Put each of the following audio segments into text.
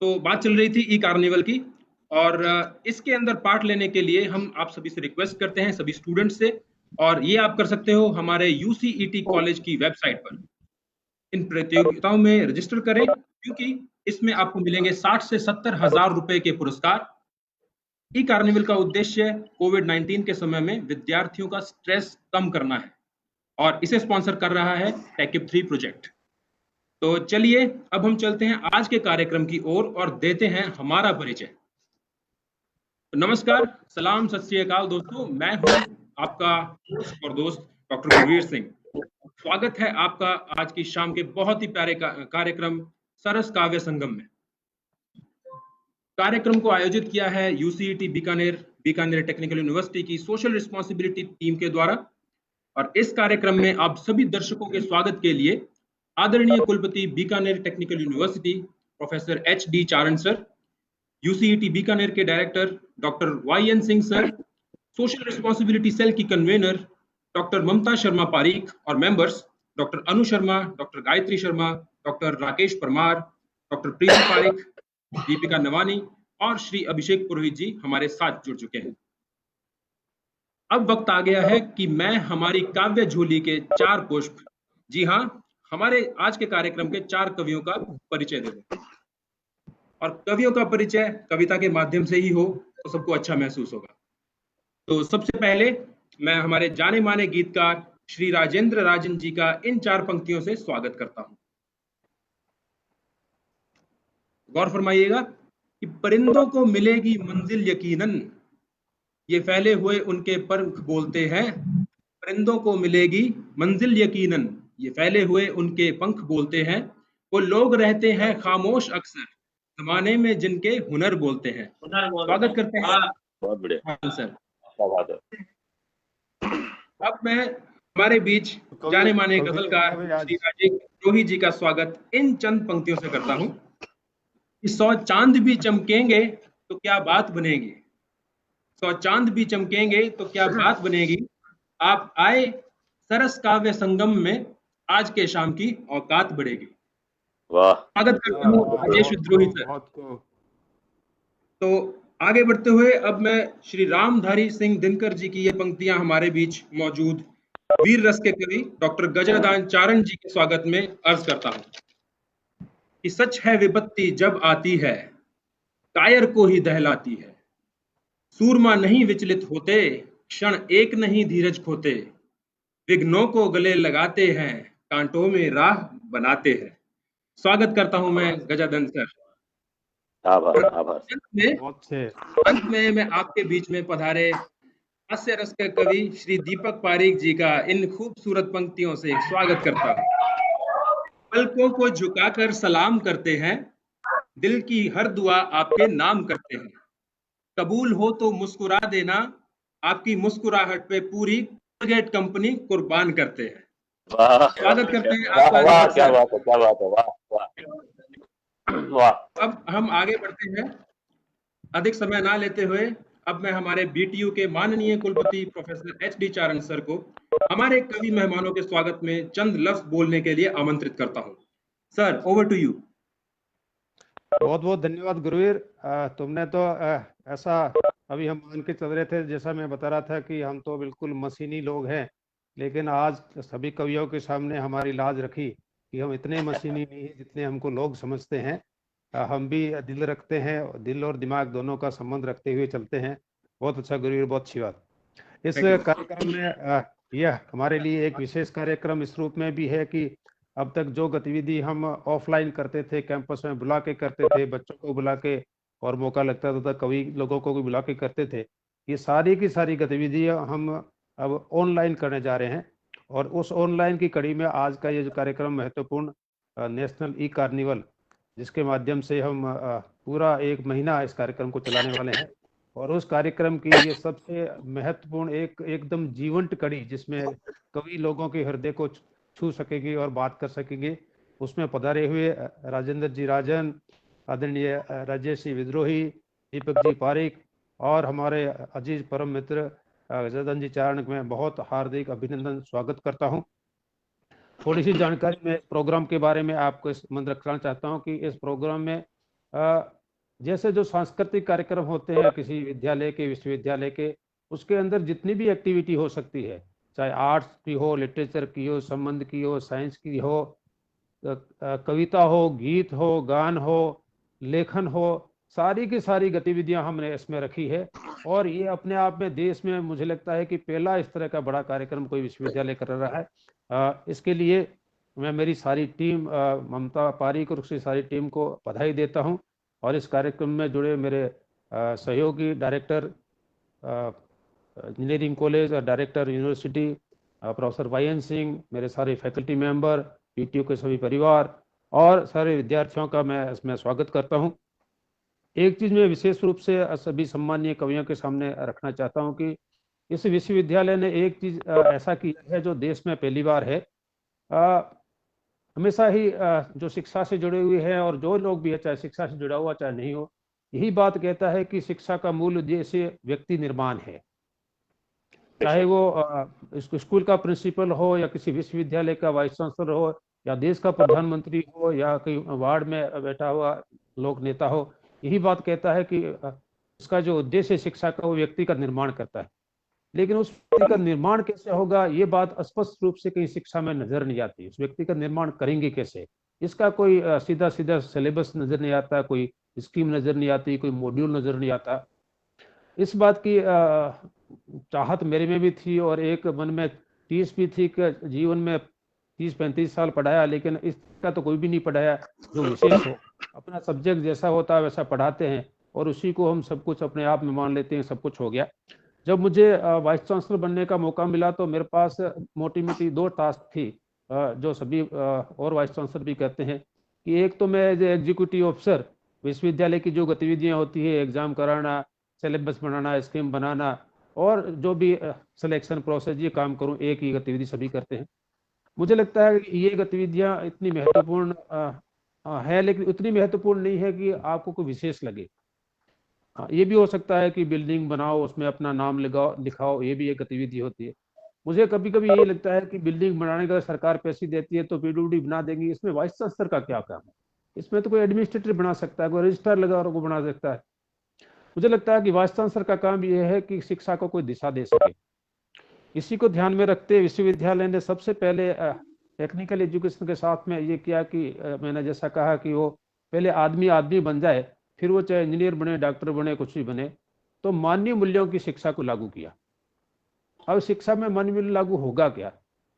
तो बात चल रही थी ई कार्निवल की। और इसके अंदर पार्ट लेने के लिए हम आप सभी से रिक्वेस्ट करते हैं, सभी स्टूडेंट्स से। और ये आप कर सकते हो हमारे यूसीईटी कॉलेज की वेबसाइट पर। इन प्रतियोगिताओं में रजिस्टर करें, क्योंकि इसमें आपको मिलेंगे 60 से 70 हजार रुपए के पुरस्कार। ई कार्निवल का उद्देश्य कोविड 19 के समय में विद्यार्थियों का स्ट्रेस कम करना है, और इसे स्पॉन्सर कर रहा है टेकिप 3 प्रोजेक्ट। तो चलिए अब हम चलते हैं आज के कार्यक्रम की ओर और देते हैं हमारा परिचय। तो नमस्कार, सलाम, सत श्री अकाल दोस्तों। मैं हूं आपका होस्ट और दोस्त डॉक्टर गुरवीर सिंह। स्वागत है आपका आज की शाम के बहुत ही प्यारे कार्यक्रम सरस काव्य संगम में। कार्यक्रम को आयोजित किया है यूसीईटी बीकानेर टेक्निकल यूनिवर्सिटी की सोशल रिस्पॉन्सिबिलिटी टीम के द्वारा। और इस कार्यक्रम में आप सभी दर्शकों के स्वागत के लिए आदरणीय कुलपति Bikaner technical university professor HD Charan sir, UCET Bikaner के director doctor YN Singh sir, social responsibility cell की कन्वेनर डॉक्टर ममता शर्मा पारीक और members doctor Anu Sharma, doctor Gayatri Sharma, doctor Rakesh Parmar, doctor Preeti Pareek, Deepika Nawani और श्री अभिषेक पुरोहित जी हमारे साथ जुड़ चुके हैं। अब वक्त आ गया है कि मैं हमारी काव्य झोली के 4 पुष्प, जी हाँ, हमारे आज के कार्यक्रम के 4 कवियों का परिचय दे दूं। और कवियों का परिचय कविता के माध्यम से ही हो तो सबको अच्छा महसूस होगा। तो सबसे पहले मैं हमारे जाने माने गीतकार श्री राजेंद्र राजन जी का इन 4 पंक्तियों से स्वागत करता हूं। गौर फरमाइएगा कि परिंदों को मिलेगी मंजिल यकीनन, ये फैले हुए उनके पंख बोलते हैं। परिंदों को मिलेगी मंजिल यकीनन, ये फैले हुए उनके पंख बोलते हैं। वो लोग रहते हैं खामोश अक्सर, जमाने में जिनके हुनर बोलते हैं। स्वागत करते हैं। बहुत बढ़िया। हाँ सर। क्या बात है। अब मैं हमारे बीच जाने माने गजलकार श्री राजेश पुरोहित जी का स्वागत इन चंद पंक्तियों से करता हूं कि 100 चांद भी चमकेंगे तो क्या बात बनेगी, 100 चांद भी चमकेंगे तो क्या बात बनेगी। आप आए सरस काव्य संगम में, आज के शाम की औकात बढ़ेगी। वाह, स्वागत करता हूँ राजेश विद्रोही सर। तो आगे बढ़ते हुए अब मैं श्री रामधारी सिंह दिनकर जी की ये पंक्तियां हमारे बीच मौजूद वीर रस के कवि डॉक्टर गजादान चारण जी के स्वागत में अर्ज करता हूं कि सच है विपत्ति जब आती है, कायर को ही दहलाती है। सूरमा नहीं विचलित होते, क्षण एक नहीं धीरज खोते। विघ्नों को गले लगाते हैं, कांटों में राह बनाते हैं। स्वागत करता हूं मैं गजादन सर। आभार आभार। अंत में मैं आपके बीच में पधारे हास्य रस के कवि श्री दीपक पारीक जी का इन खूबसूरत पंक्तियों से स्वागत करता हूं। पलकों को झुकाकर सलाम करते हैं, दिल की हर दुआ आपके नाम करते हैं। कबूल हो तो मुस्कुरा देना, आपकी मुस्कुराहट पे पूरी कोलगेट कंपनी कुर्बान करते हैं। वाह, स्वागत करते हैं वाह, आपका। वाह, क्या बात है, क्या बात है, वाह वाह वाह। अब हम आगे बढ़ते हैं, अधिक समय ना लेते हुए अब मैं हमारे BTU के माननीय कुलपति प्रोफेसर HD चारण सर को हमारे कवि मेहमानों के स्वागत में चंद लफ्ज बोलने के लिए आमंत्रित करता हूं। Sir, over to you. बहुत बहुत धन्यवाद गुरुवीर। तुमने तो ऐसा अभी हम मान के चल रहे थे, जैसा मैं बता रहा था कि हम तो बिल्कुल मशीनी लोग हैं, लेकिन आज सभी कवियों के सामने हमारी लाज रखी कि हम इतने मशीनी नहीं हैं जितने हमको लोग समझते हैं। हम भी दिल रखते हैं, दिल और दिमाग दोनों का संबंध रखते हुए चलते हैं। बहुत अच्छा गुरुवीर, बहुत अच्छी बात। इस कार्यक्रम में यह हमारे लिए एक विशेष कार्यक्रम इस रूप में भी है कि अब तक जो गतिविधि हम ऑफलाइन करते थे, कैंपस में बुला के करते थे, बच्चों को बुला के और मौका लगता था कवि लोगों को भी बुला के करते थे, ये सारी की सारी गतिविधियां हम अब ऑनलाइन करने जा रहे हैं। और उस ऑनलाइन की कड़ी में आज का ये जो कार्यक्रम महत्वपूर्ण नेशनल ई कार्निवल, जिसके माध्यम से हम पूरा 1 महीना इस कार्यक्रम को चलाने वाले हैं। और उस कार्यक्रम की ये सबसे महत्वपूर्ण एकदम जीवंत कड़ी, जिसमें कवि लोगों के हृदय को छू सकेगी और बात कर सकेंगे, उसमें पधारे हुए राजेंद्र जी राजन, आदरणीय राजेश जी विद्रोही, दीपक जी पारिक और हमारे अजीज परम मित्र गजादन जी चारण में बहुत हार्दिक अभिनंदन स्वागत करता हूं। थोड़ी सी जानकारी मैं प्रोग्राम के बारे में आपको मंद रखना चाहता हूं कि इस प्रोग्राम में जैसे जो सांस्कृतिक कार्यक्रम होते हैं किसी विद्यालय के, विश्वविद्यालय के, उसके अंदर जितनी भी एक्टिविटी हो सकती है, चाहे आर्ट्स की हो, लिटरेचर की हो, संबंध की हो, साइंस की हो, कविता हो, गीत हो, गान हो, लेखन हो, सारी की सारी गतिविधियां हमने इसमें रखी है। और ये अपने आप में देश में मुझे लगता है कि पहला इस तरह का बड़ा कार्यक्रम कोई विश्वविद्यालय कर रहा है। इसके लिए मैं मेरी सारी टीम, ममता पारीक और उसकी सारी टीम को बधाई देता हूं। और इस कार्यक्रम में जुड़े मेरे सहयोगी डायरेक्टर इंजीनियरिंग कॉलेज और director university professor Y Singh, मेरे सारे फैकल्टी मेंबर, पीटीयू के सभी परिवार और सारे विद्यार्थियों का मैं इसमें स्वागत करता हूं। एक चीज मैं विशेष रूप से सभी सम्मानीय कवियों के सामने रखना चाहता हूं कि इस विश्वविद्यालय ने एक चीज ऐसा किया है जो देश में पहली बार है। हमेशा ही जो शिक्षा से जुड़े हुए हैं और जो लोग भी है, चाहे शिक्षा से जुड़ा हुआ चाहे नहीं हो, यही बात कहता है कि शिक्षा का मूल उद्देश्य व्यक्ति निर्माण है। चाहे वो स्कूल का प्रिंसिपल हो या किसी विश्वविद्यालय का वाइस चांसलर हो या देश का प्रधानमंत्री हो या कोई वार्ड में बैठा हुआ लोक नेता हो, यही बात कहता है कि इसका जो उद्देश्य शिक्षा का वो व्यक्ति का निर्माण करता है। लेकिन उस व्यक्ति का निर्माण कैसे होगा, ये बात स्पष्ट रूप से कहीं शिक्षा में नजर नहीं आती। उस व्यक्ति का निर्माण करेंगे कैसे, इसका कोई सीधा सीधा सिलेबस नजर नहीं आता, कोई स्कीम नजर नहीं आती, कोई मॉड्यूल नजर नहीं आता। इस बात की चाहत मेरे में भी थी और एक मन में टीस भी थी कि जीवन में 30-35 साल पढ़ाया, लेकिन इसका तो कोई भी नहीं पढ़ाया जो विशेष हो। अपना सब्जेक्ट जैसा होता है वैसा पढ़ाते हैं और उसी को हम सब कुछ अपने आप में मान लेते हैं, सब कुछ हो गया। जब मुझे वाइस चांसलर बनने का मौका मिला तो मेरे पास मोटी मोटी 2 टास्क थी, जो सभी और वाइस चांसलर भी कहते हैं कि एक तो मैं एज एग्जीक्यूटिव ऑफिसर विश्वविद्यालय की जो गतिविधियां होती है, एग्जाम कराना, सिलेबस बनाना, स्कीम बनाना और जो भी सिलेक्शन प्रोसेस, ये काम करूं। एक ही गतिविधि सभी करते हैं। मुझे लगता है कि ये गतिविधियां इतनी महत्वपूर्ण है, लेकिन उतनी महत्वपूर्ण नहीं है कि आपको कोई विशेष लगे। ये भी हो सकता है कि बिल्डिंग बनाओ, उसमें अपना नाम लिखाओ, ये भी एक गतिविधि होती है। मुझे कभी कभी ये लगता है कि बिल्डिंग बनाने का सरकार पैसे देती है तो पीडब्ल्यूडी बना देंगी, इसमें वाइस चांसलर का क्या काम है? इसमें तो कोई एडमिनिस्ट्रेटर बना सकता है, कोई रजिस्ट्रार लगा और वो बना सकता है। मुझे लगता है कि वाइस चांसलर का काम यह है कि शिक्षा को कोई दिशा दे सके। इसी को ध्यान में रखते विश्वविद्यालय ने सबसे पहले टेक्निकल एजुकेशन के साथ में ये किया कि मैंने जैसा कहा कि वो पहले आदमी बन जाए, फिर वो चाहे इंजीनियर बने, डॉक्टर बने, कुछ भी बने, तो मानवीय मूल्यों की शिक्षा को लागू किया। अब शिक्षा में मानवीय मूल्य लागू होगा क्या?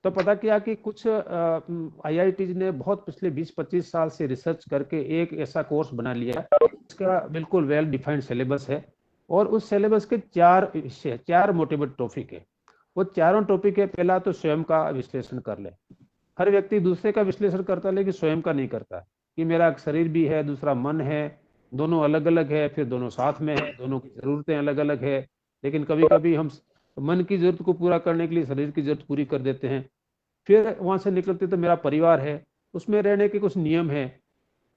तो पता किया कि कुछ IIT ने बहुत पिछले 20-25 साल से रिसर्च करके एक ऐसा कोर्स बना लिया, इसका बिल्कुल वेल डिफाइंड सिलेबस है और उस सिलेबस के 4 विषय, 4 मोटिवेट टॉपिक है। वो चारों टॉपिक है, पहला तो स्वयं का विश्लेषण कर ले। हर व्यक्ति दूसरे का विश्लेषण करता है लेकिन स्वयं का नहीं करता कि मेरा शरीर भी है, दूसरा मन है, दोनों अलग अलग है, फिर दोनों साथ में है, दोनों की जरूरतें अलग अलग है। लेकिन कभी कभी हम मन की जरूरत को पूरा करने के लिए शरीर की जरूरत पूरी कर देते हैं। फिर वहां से निकलते तो मेरा परिवार है, उसमें रहने के कुछ नियम है,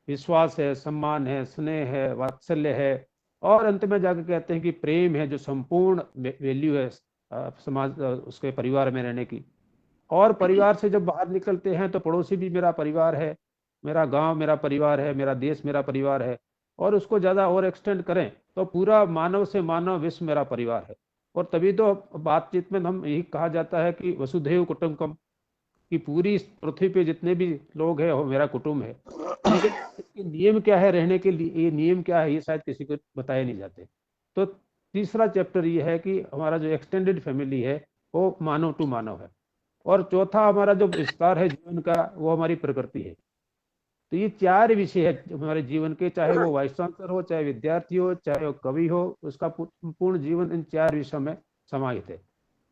विश्वास है, सम्मान है, स्नेह है, वात्सल्य है और अंत में जाकर कहते हैं कि प्रेम है, जो संपूर्ण वैल्यू है समाज उसके परिवार में रहने की। और परिवार से जब बाहर निकलते हैं तो पड़ोसी भी मेरा परिवार है, मेरा गांव मेरा परिवार है, मेरा देश मेरा परिवार है और उसको ज्यादा और एक्सटेंड करें तो पूरा मानव से मानव विश्व मेरा परिवार है। और तभी तो बातचीत में हम यही कहा जाता है कि वसुधैव कुटुंबकम, कि पूरी पृथ्वी पे जितने भी लोग हैं वो मेरा कुटुंब है। लेकिन इसके नियम क्या है रहने के लिए, ये नियम क्या है, ये शायद किसी को बताए नहीं जाते। तो तीसरा चैप्टर ये है कि हमारा जो एक्सटेंडेड फैमिली है वो मानव टू मानव है। और चौथा हमारा जो विस्तार है जीवन का, वो हमारी प्रकृति है। तो ये 4 विषय है हमारे जीवन के, चाहे वो वाइस चांसलर हो, चाहे विद्यार्थी हो, चाहे वो कवि हो, उसका पूर्ण जीवन इन 4 विषयों में समाहित है।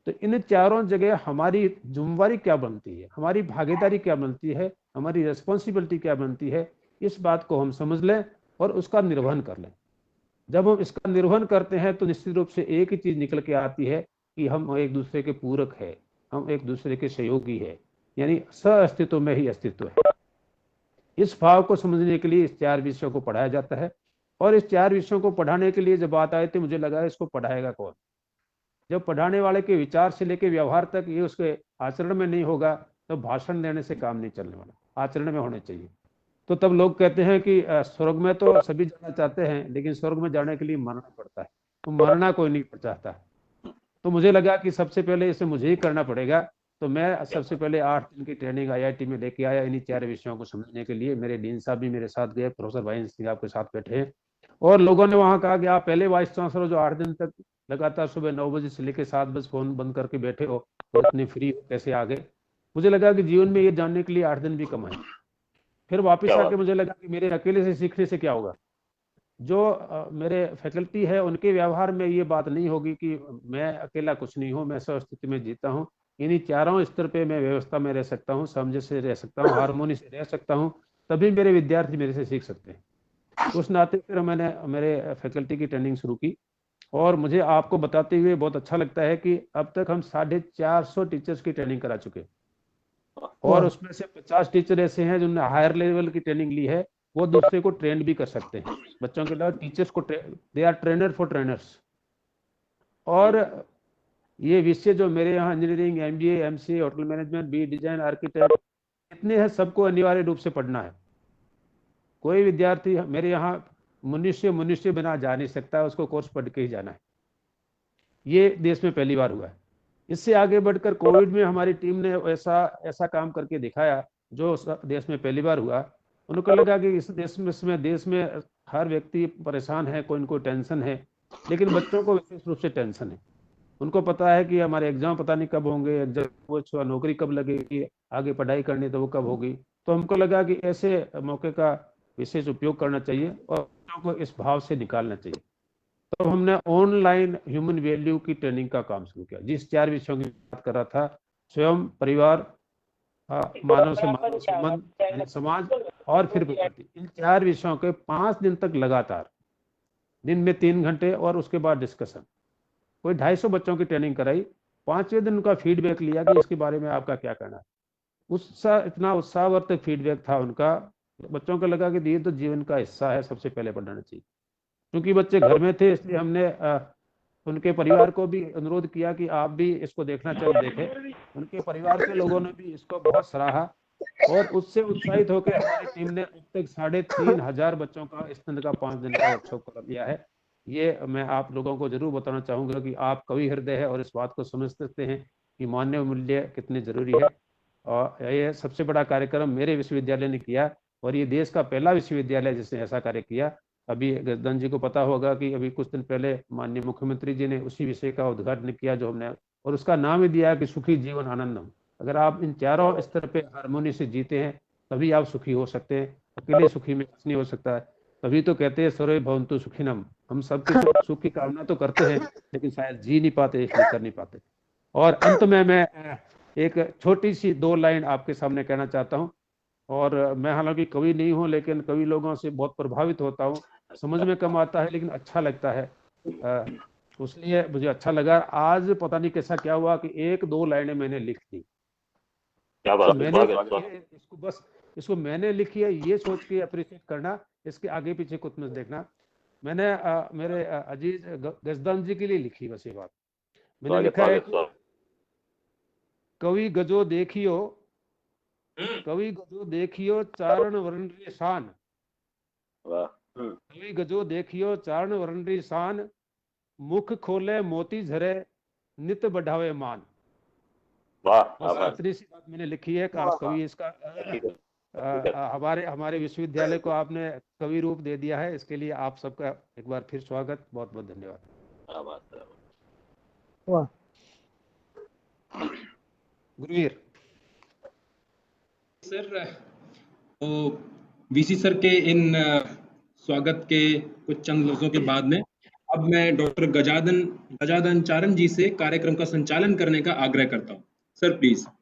तो इन चारों जगह हमारी जिम्मेवारी क्या बनती है, हमारी भागीदारी क्या बनती है, हमारी रिस्पॉन्सिबिलिटी क्या बनती है, इस बात को हम समझ लें और उसका निर्वहन कर लें। जब हम इसका निर्वहन करते हैं तो निश्चित रूप से एक ही चीज निकल के आती है कि हम एक दूसरे के पूरक है, हम एक दूसरे के सहयोगी है, यानी सह-अस्तित्व में ही अस्तित्व है। इस भाव को समझने के लिए इस 4 विषयों को पढ़ाया जाता है। और इस 4 विषयों को पढ़ाने के लिए जब बात आई तो मुझे लगा इसको पढ़ाएगा कौन? जब पढ़ाने वाले के विचार से लेकर व्यवहार तक ये उसके आचरण में नहीं होगा तो भाषण देने से काम नहीं चलने वाला, आचरण में होने चाहिए। तो तब लोग कहते हैं कि स्वर्ग में तो सभी जाना चाहते हैं, लेकिन स्वर्ग में जाने के लिए मरना पड़ता है, तो मरना कोई नहीं चाहता। तो मुझे लगा कि सबसे पहले इसे मुझे ही करना पड़ेगा। तो मैं सबसे पहले 8 दिन की ट्रेनिंग IIT में लेके आया इन्हीं 4 विषयों को समझने के लिए। मेरे डीन साहब भी मेरे साथ गए, प्रोफेसर भाई सिंह आपके साथ बैठे हैं, और लोगों ने वहां कहा कि आप पहले वाइस चांसलर जो 8 दिन तक लगातार सुबह 9 बजे से लेकर 7 बजे फोन बंद करके बैठे हो और इतनी फ्री हो, कैसे आ गए। मुझे लगा कि जीवन में ये जानने के लिए 8 दिन भी कम है। फिर वापस आके मुझे लगा कि मेरे अकेले से सीखने से क्या होगा। जो मेरे फैकल्टी है उनके व्यवहार में ये बात नहीं होगी कि मैं अकेला कुछ नहीं हूँ, मैं स्वस्थिति में जीता हूँ। इन्हीं चारों स्तर पे मैं व्यवस्था में रह सकता हूँ, समझ से रह सकता हूँ, हारमोनी से रह सकता हूँ, तभी मेरे विद्यार्थी मेरे से सीख सकते हैं। उस नाते फिर मैंने मेरे फैकल्टी की ट्रेनिंग शुरू की, और मुझे आपको बताते हुए बहुत अच्छा लगता है कि अब तक हम 450 टीचर्स की ट्रेनिंग करा चुके हैं, और उसमें से 50 टीचर ऐसे हैं जिन्होंने हायर लेवल की ट्रेनिंग ली है, वो दूसरे को ट्रेन भी कर सकते हैं। बच्चों के अलावा टीचर्स को they are trainer for trainers. और ये विषय जो मेरे यहाँ engineering, MBA, MCA, hotel management, BE design, architect इतने हैं, सबको अनिवार्य रूप से पढ़ना है। कोई विद्यार्थी मेरे यहाँ मनुष्य बिना जा नहीं सकता, उसको कोर्स पढ़ के ही जाना है। ये देश में पहली बार हुआ है। इससे आगे बढ़कर कोविड में हमारी टीम ने ऐसा काम करके दिखाया जो देश में पहली बार हुआ। उनको लगा कि इस देश में हर व्यक्ति परेशान है, कोई न कोई टेंशन है, लेकिन बच्चों को विशेष रूप से टेंशन है। उनको पता है कि हमारे एग्जाम पता नहीं कब होंगे, एग्जाम नौकरी कब लगेगी, आगे पढ़ाई करनी तो वो कब होगी। तो हमको लगा कि ऐसे मौके का विशेष उपयोग करना चाहिए और बच्चों को इस भाव से निकालना चाहिए। तो हमने ऑनलाइन ह्यूमन वैल्यू की ट्रेनिंग का काम शुरू किया, जिस 4 विषयों की बात कर रहा था, स्वयं, परिवार, मानव से मानव संबंध, समाज और फिर प्रकृति। इन 4 विषयों के 5 दिन तक लगातार, दिन में 3 घंटे और उसके बाद डिस्कशन। कोई 250 बच्चों की ट्रेनिंग कराई। 5वें दिन उनका फीडबैक लिया कि इसके बारे में आपका क्या कहना है। इतना उत्साहवर्धक फीडबैक था उनका, बच्चों को लगा कि ये तो जीवन का हिस्सा है, सबसे पहले पढ़ना चाहिए। क्योंकि बच्चे घर में थे, इसलिए हमने उनके परिवार को भी अनुरोध किया कि आप भी इसको देखना चाहिए, देखें। उनके परिवार के लोगों ने भी इसको बहुत सराहा, और उससे उत्साहित होकर हमारी टीम ने अब तक 3500 बच्चों का इस तरह का 5 दिन का वर्कशॉप करा दिया है। ये मैं आप लोगों को जरूर बताना चाहूंगा कि आप कवि हृदय है और इस बात को समझ सकते हैं कि मानव मूल्य कितने जरूरी है। और ये सबसे बड़ा कार्यक्रम मेरे विश्वविद्यालय ने किया, और ये देश का पहला विश्वविद्यालय जिसने ऐसा कार्य किया। अभी गजदान जी को पता होगा कि अभी कुछ दिन पहले माननीय मुख्यमंत्री जी ने उसी विषय का उद्घाटन किया जो हमने, और उसका नाम ही दिया कि सुखी जीवन आनंदम। अगर आप इन चारों स्तर पे हारमोनी से जीते हैं, तभी आप सुखी हो सकते हैं। अकेले सुखी में कुछ नहीं हो सकता है। तभी तो कहते हैं सर्वे भवन्तु सुखिनम। हम सबके सुख की कामना तो करते हैं, लेकिन शायद जी नहीं पाते, इसलिए कर नहीं पाते। और अंत में मैं एक छोटी सी 2 लाइन आपके सामने कहना चाहता हूँ। और मैं हालांकि कवि नहीं हूँ, लेकिन कवि लोगों से बहुत प्रभावित होता हूँ। समझ में कम आता है, लेकिन अच्छा लगता है, इसलिए मुझे अच्छा लगा। आज पता नहीं कैसा क्या हुआ कि 1-2 लाइनें मैंने लिख दी। क्या बात है, इसको मैंने लिखी है, ये सोच के अप्रिशिएट करना, इसके आगे पीछे कुछ मत देखना। मैंने मेरे अजीज गजदान जी के लिए लिखी बस ये बात। मैंने लिखा है कि कवि गजो देखियो चारण वर्णरी शान। कवि गजो देखियो चारण वर्णरी शान, मुख खोले मोती झरे नित बढ़ावे मान। इतनी सी बात मैंने लिखी है। कवि इसका हमारे विश्वविद्यालय को आपने कवि रूप दे दिया है, इसके लिए आप सबका एक बार फिर स्वागत, बहुत बहुत धन्यवाद। गुरुवीर सर, तो VC सर के इन स्वागत के कुछ चंद लफ्जों के बाद में अब मैं डॉक्टर गजानन चारण जी से कार्यक्रम का संचालन करने का आग्रह करता हूं। Sir please.